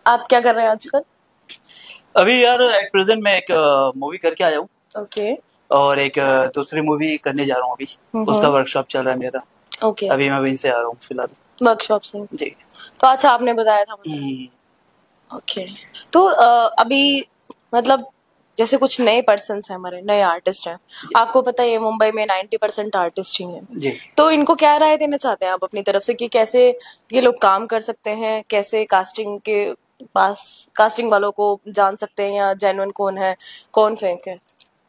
आप क्या कर रहे हैं आजकल? अभी यार एट प्रेजेंट मैं एक मूवी करके आया हूँ ओके। और एक दूसरी मूवी करने जा रहा हूँ अभी। उसका वर्कशॉप चल रहा है मेरा। ओके। अभी मैं वहीं से आ रहा हूँ फिलहाल। वर्कशॉप से। जी। तो अच्छा, आपने बताया था मुझे। हम्म, ओके। तो अभी मतलब जैसे कुछ नए पर्सन्स हैं, हमारे नए आर्टिस्ट हैं। जी आपको पता है ये मुंबई में 90% आर्टिस्ट ही हैं। जी। तो इनको क्या राय देना चाहते हैं आप अपनी तरफ से कि कैसे ये लोग काम कर सकते हैं, कैसे कास्टिंग के पास कास्टिंग वालों को जान सकते हैं, या जेन्युइन कौन है कौन फेक है?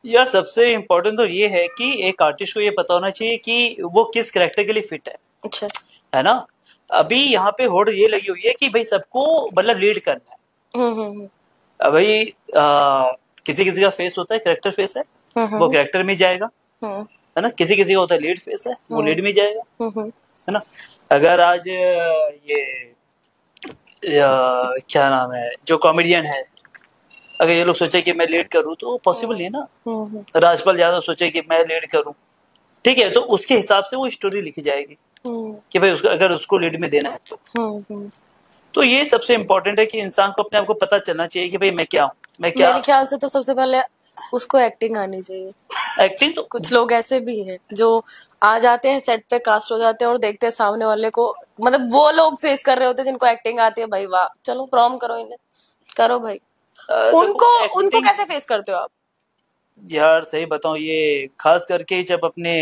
यार सबसे इम्पोर्टेंट तो ये है कि एक आर्टिस्ट को ये पता होना चाहिए कि वो किस करेक्टर के लिए फिट अच्छा। है ना। अभी यहाँ पे होड़ ये लगी हुई है कि भाई सबको मतलब लीड करना है। हम्म। अब भाई किसी किसी का फेस होता है, करेक्टर फेस है, वो हम्म। करेक्टर में जाएगा, हम्म। है ना। किसी किसी का होता है लीड फेस है, वो लीड में जाएगा, हम्म। है ना। अगर आज ये क्या नाम है जो कॉमेडियन है, अगर ये लोग सोचे कि मैं लीड करूं तो पॉसिबल नहीं है ना। हम्म। राजपाल यादव सोचे कि मैं लीड करूं, ठीक है, तो उसके हिसाब से वो स्टोरी लिखी जाएगी कि भाई उसको अगर उसको लीड में देना है तो ये सबसे इम्पोर्टेंट है कि इंसान को अपने आप को पता चलना चाहिए कि भाई मैं क्या हूँ, मैं क्या। मेरे ख्याल से तो सबसे पहले उसको एक्टिंग आनी चाहिए। एक्टिंग तो कुछ लोग ऐसे भी हैं जो आ जाते हैं सेट पे, कास्ट हो जाते हैं और देखते हैं सामने वाले को, मतलब वो लोग फेस कर रहे होते हैं जिनको एक्टिंग आती है। भाई वाह, चलो प्रॉम करो इन्हें, करो भाई। देखो उनको उनको एक्टिंग, कैसे फेस करते हो आप? यार सही बताऊं ये खास करके जब अपने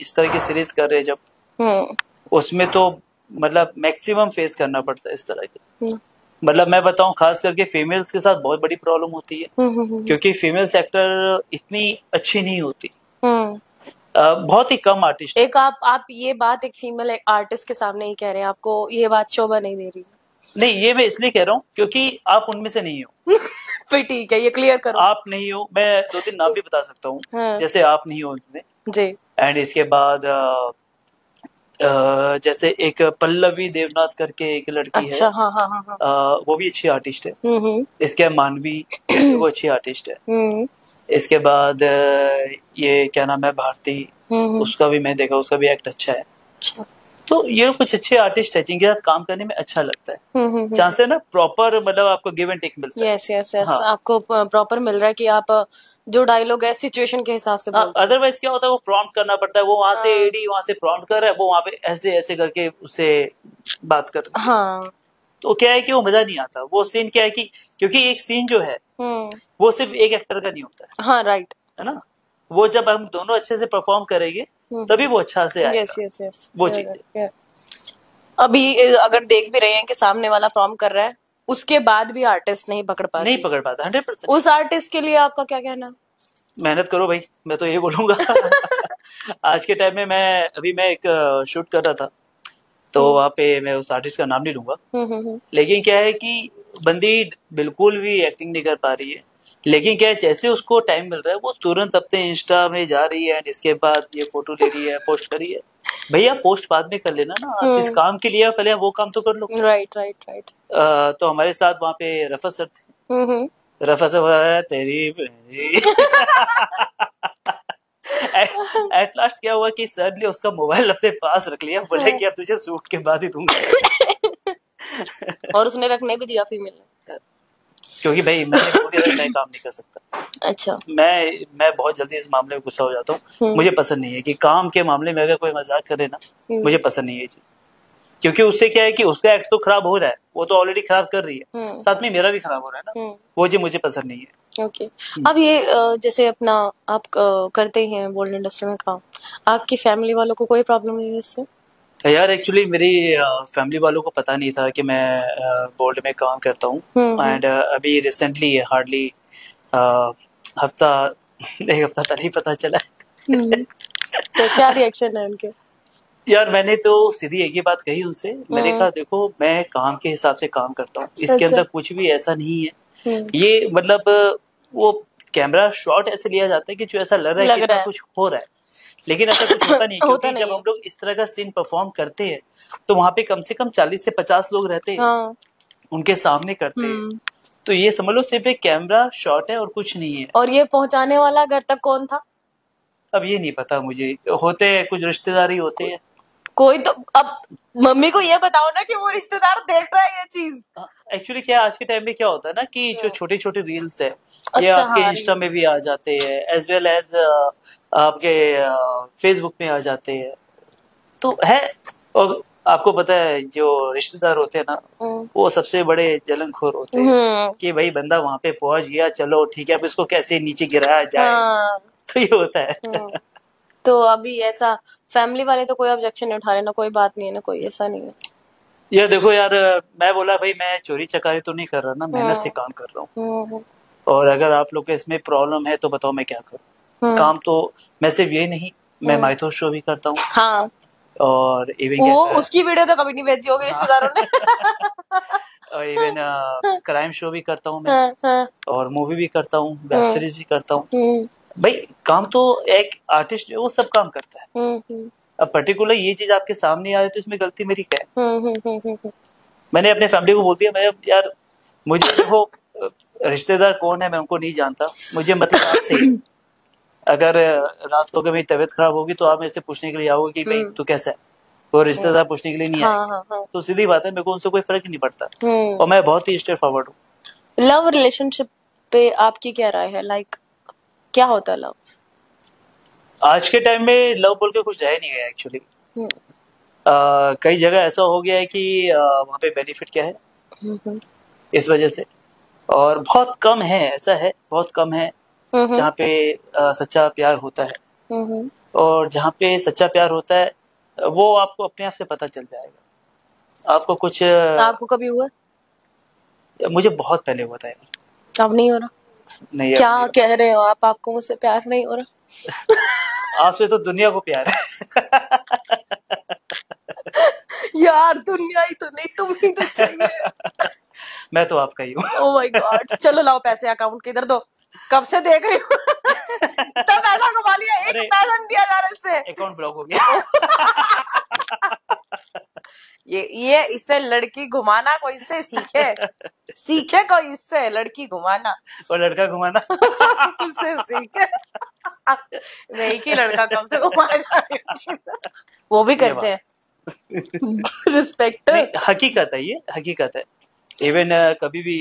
इस तरह की सीरीज कर रहे हैं जब, हम्म। उसमें तो मतलब मैक्सिमम फेस करना पड़ता है इस तरह के। हम्म। मतलब मैं बताऊं खास करके फीमेल्स के साथ बहुत बड़ी प्रॉब्लम होती है, हम्म। क्योंकि फीमेल्स एक्टर इतनी अच्छी नहीं होती। हम्म। बहुत ही कम आर्टिस्ट। एक आप ये बात एक फीमेल आर्टिस्ट के सामने ही कह रहे हैं, आपको ये बात शोभा नहीं दे रही? नहीं, ये मैं इसलिए कह रहा हूँ क्योंकि आप उनमें से नहीं हो। फिर ठीक है, ये क्लियर करो। आप नहीं हो, मैं दो तीन नाम भी बता सकता हूँ। हाँ। जैसे आप नहीं हो उनमें, जी। एंड इसके बाद जैसे एक पल्लवी देवनाथ करके एक लड़की है, अच्छा। हाँ हाँ हाँ हाँ। वो भी अच्छी आर्टिस्ट है। हम्म। इसके मानवी, वो अच्छी आर्टिस्ट है। हम्म। इसके बाद ये क्या नाम है भारती, उसका भी मैं देखा, उसका भी एक्ट अच्छा है। अच्छा। तो ये कुछ अच्छे आर्टिस्ट है जिनके साथ काम करने में अच्छा लगता है, जहाँ से ना प्रॉपर मतलब आपको गिव एंड टेक मिलता है। यस यस यस, हाँ, आपको प्रॉपर मिल रहा है कि आप जो डायलॉग है सिचुएशन के हिसाब से बोलते हैं। अदरवाइज क्या होता है वो प्रॉम्प्ट करना पड़ता है, वो वहां से हाँ। एडी वहां से प्रॉम्प्ट कर रहा है, वो वहां पे ऐसे ऐसे करके उससे बात कर रही है। हाँ। तो क्या है कि वो मजा नहीं आता वो सीन, क्या है कि क्योंकि एक सीन जो है वो सिर्फ एक एक्टर का नहीं होता हाँ राइट। है ना। वो जब हम दोनों अच्छे से परफॉर्म करेंगे तभी वो अच्छा से आएगा। यस यस यस, वो चीज है। अभी अगर देख भी रहे हैं कि सामने वाला प्रॉम कर रहा है, उसके बाद भी आर्टिस्ट नहीं पकड़ नहीं पाती, पकड़ पाता 100%। उस आर्टिस्ट के लिए आपका क्या कहना? मेहनत करो भाई, मैं तो ये बोलूंगा। आज के टाइम में मैं एक शूट कर रहा था, तो वहाँ पे मैं उस आर्टिस्ट का नाम नहीं लूंगा, लेकिन क्या है कि बंदी बिल्कुल भी एक्टिंग नहीं कर पा रही है। लेकिन क्या है जैसे उसको टाइम मिल रहा है वो तुरंत अपने इंस्टा में जा रही है एंड इसके बाद ये फोटो ले रही है, पोस्ट कर रही है। भैया पोस्ट बाद में कर लेना ना, आप जिस काम के लिए आप पहले वो काम तो कर लो। Right right right. तो हमारे साथ वहाँ पे रफत सर थे। रफत सर बता रहा है तेरी एट लास्ट क्या हुआ कि सर ने उसका मोबाइल अपने पास रख लिया, बोले कि अब तुझे शूट के बाद ही दूंगा। और उसने रखने भी दिया फीमेल ने? क्योंकि भाई मैंने बोल दिया मैं काम नहीं कर सकता। अच्छा। मैं बहुत जल्दी इस मामले में गुस्सा हो जाता हूँ। मुझे पसंद नहीं है कि काम के मामले में अगर कोई मजाक करे ना, मुझे पसंद नहीं है जी। क्योंकि उससे क्या है कि उसका एक्ट तो खराब हो रहा है, वो तो ऑलरेडी खराब कर रही है, साथ में मेरा भी खराब हो रहा है ना। वो जी मुझे पसंद नहीं है। ओके। अब ये जैसे अपना आप करते ही हैं बॉलीवुड इंडस्ट्री में काम, आपकी फैमिली वालों को कोई प्रॉब्लम नहीं है इससे? यार एक्चुअली मेरी फैमिली वालों को पता नहीं था कि मैं बोल्ड में काम करता हूँ। एंड अभी रिसेंटली हार्डली हफ्ता एक हफ्ता पहले ही पता चला। तो क्या रिएक्शन है उनके? यार मैंने तो सीधी एक ही बात कही उनसे, मैंने कहा देखो मैं काम के हिसाब से काम करता हूँ, इसके अंदर कुछ भी ऐसा नहीं है। ये मतलब वो कैमरा शॉट ऐसे लिया जाता है कि जो ऐसा लग रहा है कि कुछ हो रहा है, लेकिन ऐसा कुछ होता नहीं। क्योंकि जब हम लोग इस तरह का सीन परफॉर्म करते हैं तो वहां पे कम से कम 40 से 50 लोग रहते हैं, उनके सामने करते हैं। तो ये समझ लो सिर्फ एक कैमरा शॉट है और कुछ नहीं है। और ये पहुंचाने वाला घर तक कौन था? अब ये नहीं पता मुझे, होते हैं कुछ रिश्तेदार ही होते हैं। कोई तो अब मम्मी को ये बताओ ना कि वो रिश्तेदार देख रहा है ये चीज। एक्चुअली क्या आज के टाइम में क्या होता है ना कि जो छोटी छोटी रील्स है ये अच्छा, आपके हाँ, इंस्टा में भी आ जाते हैं, एज वेल एज आपके फेसबुक में आ जाते हैं, तो है। और आपको पता है जो रिश्तेदार होते हैं ना, वो सबसे बड़े जलनखोर होते हैं कि भाई बंदा वहां पे पहुंच गया, चलो ठीक है, अब इसको कैसे नीचे गिराया जाए। हाँ। तो ये होता है। तो अभी ऐसा फैमिली वाले तो कोई ऑब्जेक्शन नहीं उठा रहे ना, कोई बात नहीं है ना, कोई ऐसा नहीं है। यार देखो यार, मैं बोला भाई मैं चोरी चकारी तो नहीं कर रहा ना, मेहनत से काम कर रहा हूँ। और अगर आप लोग के इसमें प्रॉब्लम है तो बताओ मैं क्या करूँ। काम तो मैं सिर्फ ये नहीं, मैं माइथो शो भी करता हूँ। हाँ। और इवन वो उसकी वीडियो तो कभी नहीं भेजी होगी रिश्तेदारों ने। और इवन क्राइम शो भी करता हूँ मैं। हाँ, हाँ। और मूवी भी करता हूँ, वेब सीरीज भी करता हूँ। भाई काम तो एक आर्टिस्ट वो सब काम करता है। अब पर्टिकुलर ये चीज आपके सामने आ रही तो इसमें गलती मेरी क्या है। मैंने अपने फैमिली को बोल दिया, मैं यार मुझे देखो रिश्तेदार कौन है मैं उनको नहीं जानता, मुझे मतलब आपसे ही। अगर रात को अगर मेरी तबीयत खराब होगी तो आप मेरे से पूछने के लिए आओगे कि भाई तू कैसा है, वो रिश्तेदार पूछने के लिए नहीं आएंगे। तो सीधी बात है, मेरे को उनसे कोई फर्क ही नहीं पड़ता। और मैं बहुत ही स्ट्रेट फॉरवर्ड हूँ। लव रिलेशनशिप पे आपकी क्या राय है? लाइक क्या होता है लव? आज के टाइम में लव बोल के कुछ रह नहीं गया एक्चुअली। कई जगह ऐसा हो गया है कि वहाँ पे बेनिफिट क्या है इस वजह से, और बहुत कम है, ऐसा है बहुत कम है जहाँ पे सच्चा प्यार होता है। और जहाँ पे सच्चा प्यार होता है वो आपको अपने आप से पता चल जाएगा। आपको कुछ आपको कभी हुआ? मुझे बहुत पहले हुआ था यार। अब नहीं हो रहा? नहीं क्या नहीं कह रहे हो आप? आपको मुझसे प्यार नहीं हो रहा? आपसे तो दुनिया को प्यार है। यार दुनिया ही तो नहीं, तुम ही तो चाहिए। मैं तो आपका ही हूँ। Oh my God. चलो लाओ पैसे अकाउंट के इधर दो। कब से देख रही हूँ। तब पैसा कमा लिया, एक पैसा नहीं दिया जा रहा इससे। अकाउंट ब्लॉक हो गया। ये इससे लड़की घुमाना कोई इससे सीखे। सीखे कोई इससे लड़की घुमाना और लड़का घुमाना। इससे सीखे। मैं एक ही लड़का कब से घुमाया। वो भी करते हैं। रिस्पेक्ट। हकीकत है, ये हकीकत है। इवन कभी भी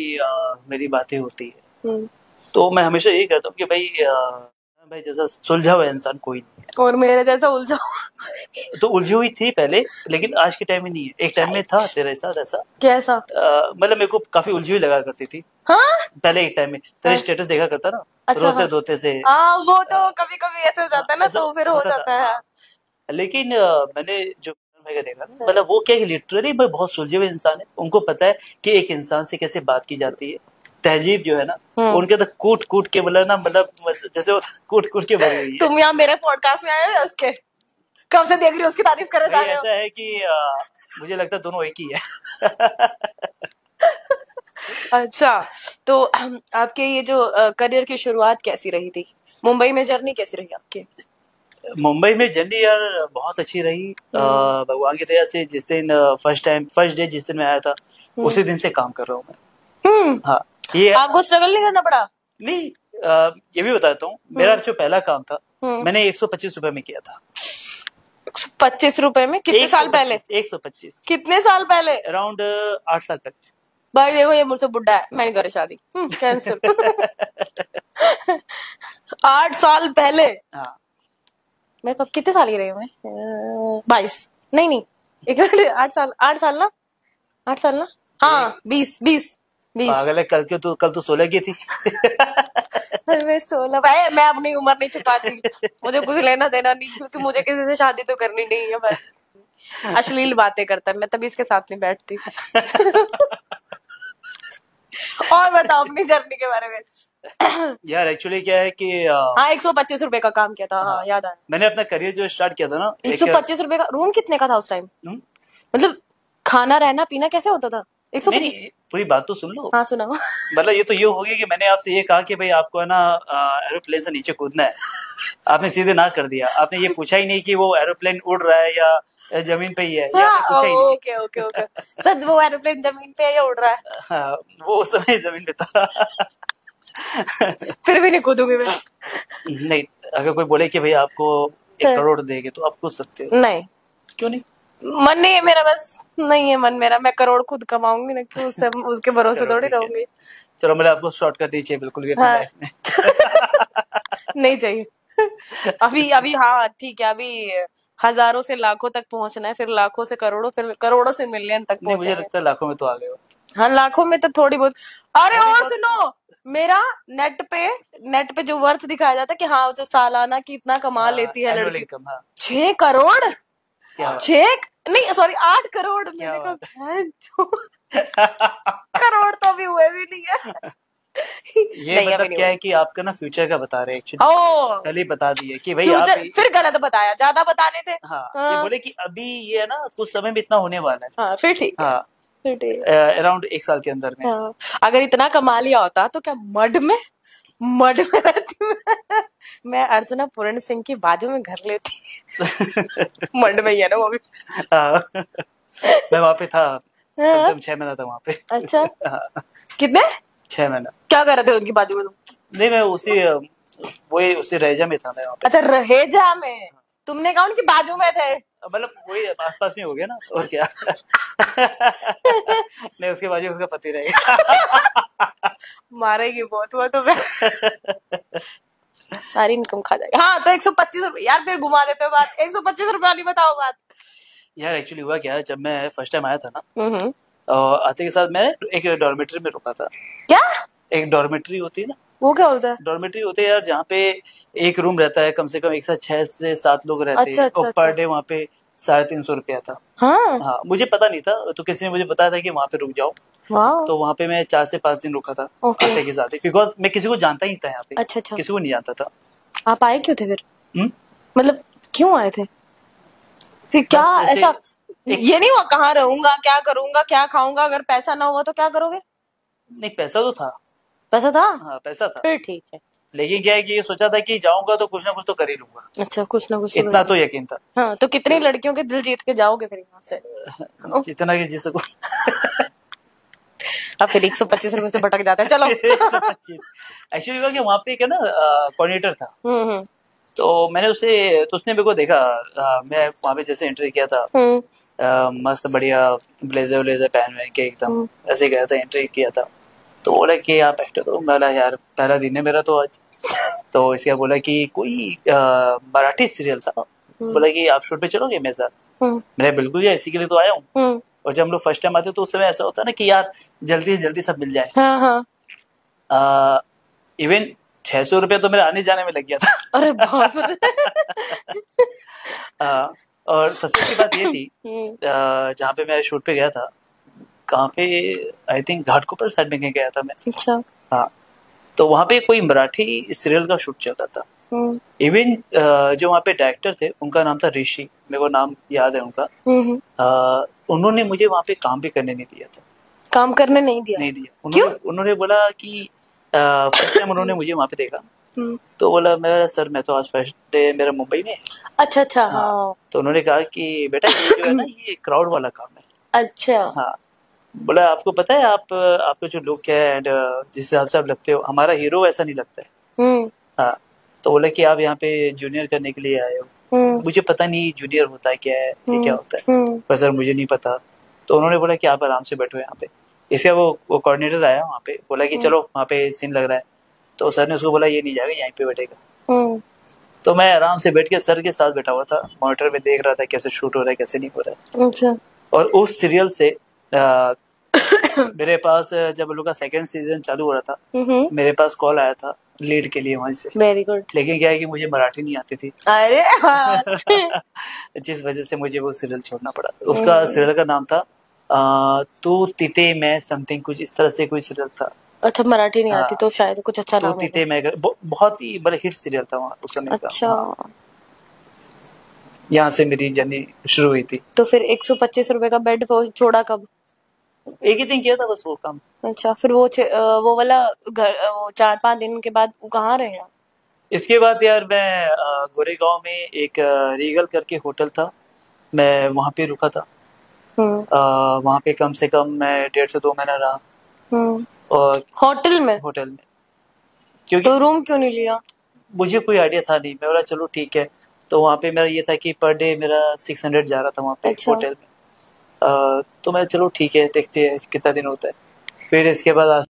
मेरी बातें होती है तो मैं हमेशा यही कहता हूँ कि भाई जैसा सुलझा हुआ इंसान कोई नहीं है। और मेरे जैसा उलझा तो उलझी हुई थी पहले, लेकिन आज के टाइम में नहीं है। एक टाइम में था तेरे साथ ऐसा। कैसा? मतलब मेरे को काफी उलझी हुई लगा करती थी। हाँ? पहले एक टाइम में तेरे स्टेटस देखा करता ना। अच्छा, रोते हाँ। धोते से। वो तो कभी कभी ऐसे हो जाता है ना, तो फिर हो जाता है। लेकिन मैंने जो मैं देखा ना, मतलब वो क्या लिटरली बहुत सुलझे हुए इंसान है। उनको पता है कि एक इंसान से कैसे बात की जाती है। तहजीब जो है ना उनके तो कूट कूट के मतलब जैसे वो कूट कूट के भरी हुई है। तुम यहाँ मेरे पॉडकास्ट में आए हो उसके? कब से देख रही हो उसकी तारीफ कर रहे हो? ऐसा है कि मुझे लगता है दोनों एक ही है। अच्छा, तो आपके ये जो करियर की शुरुआत कैसी रही थी? मुंबई में जर्नी कैसी रही आपकी? मुंबई में जर्नी यार बहुत अच्छी रही। भगवान की दया से जिस दिन फर्स्ट डे जिस दिन मैं आया था उसी दिन से काम कर रहा हूँ मैं। हाँ, ये आपको स्ट्रगल नहीं करना पड़ा? नहीं, ये भी बताता हूँ। मेरा जो पहला काम था मैंने 125 रुपए में किया था। 25 रुपए में? कितने साल पहले? 125। कितने साल पहले? अराउंड 8 साल पहले। भाई देखो ये मुझसे बुढ़ा है, मैं नहीं कर रही शादी। कैंसिल। 8 साल पहले? हाँ। मैं कब कितने साल की रही हूँ? मैं 22। नहीं एक मिनट, 8 साल ना? 8 साल ना? हाँ 20। पागल है, कल तो 16 की थी। मैं 16। भाई मैं अपनी उम्र नहीं छुपाती, मुझे कुछ लेना देना नहीं, क्योंकि मुझे किसी से शादी तो करनी नहीं है। भाई अश्लील बातें करता है, मैं तभी इसके साथ नहीं बैठती। और बताओ अपनी जर्नी के बारे में। यार एक्चुअली क्या है कि हाँ 125 रुपए का काम किया था। हाँ याद आया। मैंने अपना करियर जो स्टार्ट किया था ना 125 रुपए का। रूम कितने का था उस टाइम? मतलब खाना रहना पीना कैसे होता था? 125? पूरी बात तो सुन लो। हाँ सुना। मतलब ये तो ये हो गया कि मैंने आपसे ये कहा कि भाई आपको है ना एरोप्लेन से नीचे कूदना है, आपने सीधे ना कर दिया। आपने ये पूछा ही नहीं कि वो एरोप्लेन उड़ रहा है या जमीन पे ही है। ओके। सर वो एरोप्लेन जमीन पे है या उड़ रहा है? हाँ, वो उस समय जमीन पे था। फिर भी नहीं कूदूंगी मैं। नहीं, अगर कोई बोले कि भाई आपको 1 करोड़ देंगे तो आप कूद सकते हो। नहीं। क्यों नहीं? मन नहीं है मेरा, बस नहीं है मन मेरा। मैं करोड़ खुद कमाऊंगी ना, क्यों उससे उसके भरोसे चलो थोड़ी ठीक है, रहूंगी। चलो मैंने आपको शॉर्टकट नहीं चाहिए बिल्कुल भी अपनी हाँ। लाइफ में। नहीं चाहिए। अभी अभी हाँ ठीक है, अभी हजारों से लाखों तक पहुंचना है, फिर लाखों से करोड़ों, फिर करोड़ों से मिलियन तक नहीं मुझे पहुंचेंगे। लगता है लाखों में तो आ गए हो। हाँ लाखों में तो थोड़ी बहुत। अरे थोड़ी और बहुत सुनो, मेरा नेट पे नेट पे जो वर्थ दिखाया जाता है कि हाँ जो सालाना की इतना कमा लेती है एनुअल लड़की, इनकम, हाँ। 6 करोड़। क्या बात, 6 नहीं सॉरी 8 करोड़। क्या मैंने कहा बात "हैं, जो करोड़ तो अभी हुए भी नहीं है। ये नहीं मतलब अभी नहीं क्या हुए। है कि आपका ना फ्यूचर का बता रहे हैं एक्चुअली। ओ कल ही बता दिए कि भाई आप फ्यूचर फिर गलत बताया, ज्यादा बताने थे। हाँ, ये हाँ बोले कि अभी ये है ना कुछ समय में इतना होने वाला है। हाँ फिर ठीक है, हाँ, फिर ठीक है। अराउंड 1 साल के अंदर में। हाँ अगर इतना कमा लिया होता तो क्या मड में रहती मैं अर्चना पूर्ण सिंह की बाजू में घर लेती। मड में ही है ना वो भी। हाँ, मैं वहाँ पे था, कम से हाँ, कम 6 महीना था वहाँ पे। अच्छा हाँ, कितने 6 महीना। क्या कर रहे थे उनकी बाजू में तुम? नहीं मैं उसी वही उसी रैजा में था मैं वहाँ पे। अच्छा रहेजा में, तुमने कहा उनकी बाजू में थे। मतलब वही आसपास में हो गया ना, और क्या। नहीं उसके बाजू उसका पति रहेगा। मारेगी बहुत हुआ तो मैं सारी इनकम खा जाएगी। हाँ तो 125 रुपए यार, फिर घुमा देते हो बात। 125 रुपए वाली बताओ बात। यार एक्चुअली हुआ क्या, जब मैं फर्स्ट टाइम आया था ना, हम्म। आते के साथ मैं एक डॉर्मेट्री में रुका था। क्या? एक डॉर्मेट्री होती है ना, वो क्या होता है? डॉर्मेट्री होते हैं यार जहाँ पे एक रूम रहता है, कम से कम एक साथ 6 से 7 लोग रहते अच्छा हैं, अच्छा और पर अच्छा। डे वहाँ पे 350 रुपया था। हाँ हाँ मुझे पता नहीं था, तो किसी ने मुझे बताया था कि वहाँ पे रुक जाओ। वाह। तो वहाँ पे मैं 4 से 5 दिन रुका था ओके। आते के साथ ही, बिकॉज मैं किसी को जानता ही था यहाँ पे, अच्छा अच्छा। किसी को नहीं जानता था। आप आए क्यों थे फिर? हम्म? मतलब क्यों आए थे? फिर क्या बस ऐसे ऐसा? एक, ये नहीं हुआ कहाँ रहूंगा, क्या करूंगा, क्या खाऊंगा, अगर पैसा ना हुआ तो क्या करोगे? नहीं पैसा तो था। पैसा था? हाँ पैसा था, फिर ठीक है। लेकिन क्या है कि ये सोचा था कि जाऊंगा तो कुछ ना कुछ तो कर ही लूंगा, अच्छा कुछ ना कुछ तो इतना करेंगे। तो यकीन था। हाँ तो कितनी लड़कियों के दिल जीत के जाओगे फिर यहाँ से? ओ, जितना कि जिस सकूं। अब फिर 125 रुपए से भटक जाते हैं, चलो। 125। एक्चुअली हुआ कि वहाँ पे एक है ना कोऑर्डिनेटर था। हम्म। तो मैंने उसे, तो उसने मेरे को देखा, मैं वहाँ पे जैसे एंट्री किया था, हम्म मस्त बढ़िया ब्लेजर व्लेजर पहन वहन के एकदम हम्म। ऐसे गया था, एंट्री किया था। तो बोला कि आप एक्टर हो, मैं बोला यार पहला दिन है मेरा तो आज। तो इसके बाद बोला कि कोई मराठी सीरियल था, बोला कि आप शूट पे चलोगे मेरे साथ। हम्म मैंने बिल्कुल यार इसी के लिए तो आया हूँ। हम्म। और जब हम लोग फर्स्ट टाइम आते तो उस समय ऐसा होता है ना कि यार जल्दी से जल्दी सब मिल जाए। हाँ हाँ। इवन 600 रुपया तो मेरे आने जाने में लग गया था। अरे बाप रे। और सबसे अच्छी बात ये थी, हम्म। जहाँ पे मैं शूट पे गया था, कहाँ पे, आई थिंक घाटकोपर साइड में कहीं गया था मैं। अच्छा। हाँ, तो वहाँ पे कोई मराठी सीरियल का शूट चल रहा था। हम्म इवन जो वहाँ पे डायरेक्टर थे उनका नाम था ऋषि, मेरे को नाम याद है उनका। हम्म। उन्होंने मुझे वहाँ पे काम भी करने नहीं दिया था। काम करने नहीं दिया? नहीं दिया, क्यों? उन्होंने बोला कि फर्स्ट टाइम उन्होंने मुझे वहाँ पे देखा। हम्म। तो बोला मेरा सर मैं तो आज फर्स्ट डे मेरा मुंबई में है। अच्छा अच्छा हाँ, हाँ। तो उन्होंने कहा कि बेटा ये जो है ना ये क्राउड वाला काम है। अच्छा। हाँ, बोला आपको पता है आप आपका जो लुक है एंड जिस हिसाब से आप लगते हो हमारा हीरो ऐसा नहीं लगता है। हम्म हाँ, तो बोला कि आप यहाँ पे जूनियर करने के लिए आए हो। हम्म मुझे पता नहीं जूनियर होता है क्या है, ये क्या होता है, हम्म पर सर मुझे नहीं पता। तो उन्होंने बोला कि आप आराम से बैठो यहाँ पे। इसका वो कोऑर्डिनेटर आया वहाँ पे, बोला कि चलो वहाँ पे सीन लग रहा है। तो सर ने उसको बोला ये नहीं जाएगा, यहीं पे बैठेगा। हम्म। तो मैं आराम से बैठ के सर के साथ बैठा हुआ था, मॉनिटर में देख रहा था कैसे शूट हो रहा है कैसे नहीं हो रहा है। अच्छा। और उस सीरियल से मेरे पास जब लोग का सेकंड सीजन चालू हो रहा था, मेरे पास कॉल आया था लीड के लिए वहीं से। Very good. लेकिन क्या है कि मुझे मराठी नहीं आती थी। अरे हाँ। जिस वजह से मुझे वो सीरियल छोड़ना पड़ा। उसका सीरियल का नाम था तू तिते मैं समथिंग, कुछ इस तरह से कोई सीरियल था। अच्छा मराठी नहीं आती हाँ, तो शायद कुछ अच्छा तू नाम होगा। तिते मैं बहुत ही बड़ा हिट सीरियल था वहाँ उस समय का। अच्छा। हाँ, यहाँ से मेरी जर्नी शुरू हुई थी। तो फिर 125 रुपए का बेड वो छोड़ा कब? एक ही दिन किया था बस वो काम। अच्छा फिर वो वाला घर वो 4-5 दिन के बाद वो कहाँ रहे आप? इसके बाद यार मैं गोरेगांव में एक रीगल करके होटल था, मैं वहाँ पे रुका था। हम्म वहाँ पे कम से कम मैं 1.5 से 2 महीना रहा। और होटल में? होटल में, क्योंकि तो रूम क्यों नहीं लिया? मुझे कोई आइडिया था नहीं, मैं बोला चलो ठीक है। तो वहाँ पे मेरा ये था कि पर डे मेरा 600 जा रहा था वहाँ पे अच्छा। होटल में। तो मैं चलो ठीक है देखते हैं कितना दिन होता है। फिर इसके बाद